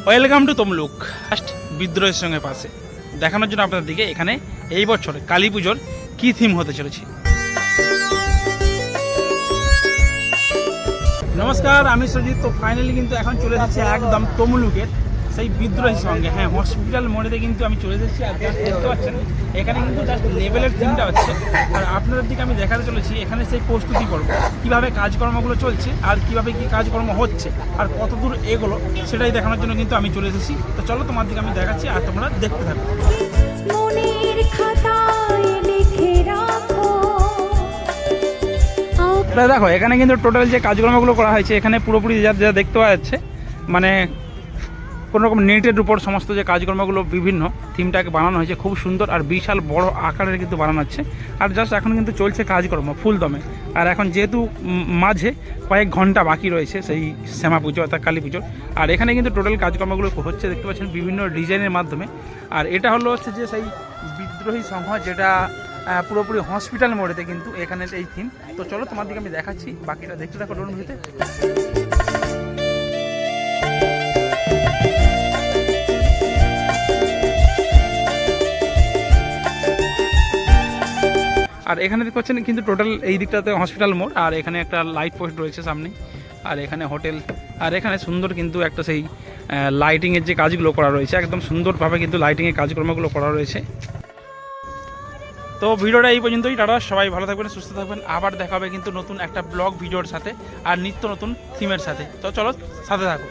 Welcome to Tamluk. First বিদ্রোহের সঙ্গে পাশে দেখানোর জন্য আপনাদের দিকে এখানে এই বছর কালী পুজোর কী থিম হতে চলেছে। নমস্কার, আমি সজিত। তো ফাইনালি কিন্তু এখন চলে যাচ্ছি একদম তমলুকের সেই বিদ্রোহীর সঙ্গে। হ্যাঁ, হসপিটাল মোড়েতে কিন্তু আমি চলে এসেছি। আর জাস্ট দেখতে পাচ্ছেন এখানে কিন্তু জাস্ট লেভেলের থিমটা হচ্ছে। আর আপনাদের দিকে আমি দেখাতে চলেছি এখানে সেই প্রস্তুতি পর্ব, কীভাবে কাজকর্মগুলো চলছে আর কীভাবে কী কাজকর্ম হচ্ছে আর কত দূর এগুলো সেটাই দেখানোর জন্য কিন্তু আমি চলে এসেছি। তো চলো তোমার দিকে আমি দেখাচ্ছি আর তোমরা দেখতে থাকো। দেখো এখানে কিন্তু টোটাল যে কাজকর্মগুলো করা হয়েছে এখানে পুরোপুরি যা যা দেখতে পাওয়া যাচ্ছে, মানে কোনোরকম নেটের উপর সমস্ত যে কাজকর্মগুলো বিভিন্ন থিমটাকে বানানো হয়েছে খুব সুন্দর আর বিশাল বড় আকারের কিন্তু বানানো হচ্ছে। আর জাস্ট এখন কিন্তু চলছে কাজকর্ম ফুল দমে। আর এখন যেহেতু মাঝে কয়েক ঘন্টা বাকি রয়েছে সেই শ্যামা পুজো অর্থাৎ কালী পুজোর, আর এখানে কিন্তু টোটাল কাজকর্মগুলো হচ্ছে দেখতে পাচ্ছেন বিভিন্ন ডিজাইনের মাধ্যমে। আর এটা হচ্ছে যে সেই বিদ্রোহী সংঘ, যেটা পুরোপুরি হসপিটাল মোড়েতে কিন্তু এখানে এই থিম। তো চলো তোমার দিকে আমি দেখাচ্ছি, বাকিটা দেখতে থাকো ড্রোন ভিউতে। আর এখানে দেখতে পাচ্ছেন কিন্তু টোটাল এই দিকটাতে হসপিটাল মোড়, আর এখানে একটা লাইট পোস্ট রয়েছে সামনে, আর এখানে হোটেল, আর এখানে সুন্দর কিন্তু একটা সেই লাইটিংয়ের যে কাজগুলো করা রয়েছে একদম সুন্দরভাবে কিন্তু লাইটিংয়ের কাজকর্মগুলো করা রয়েছে। তো ভিডিওটা এই পর্যন্তই। টাটা, সবাই ভালো থাকবেন, সুস্থ থাকবেন। আবার দেখা হবে কিন্তু নতুন একটা ব্লগ ভিডিওর সাথে আর নিত্য নতুন থিমের সাথে। তো চলো সাথে থাকো।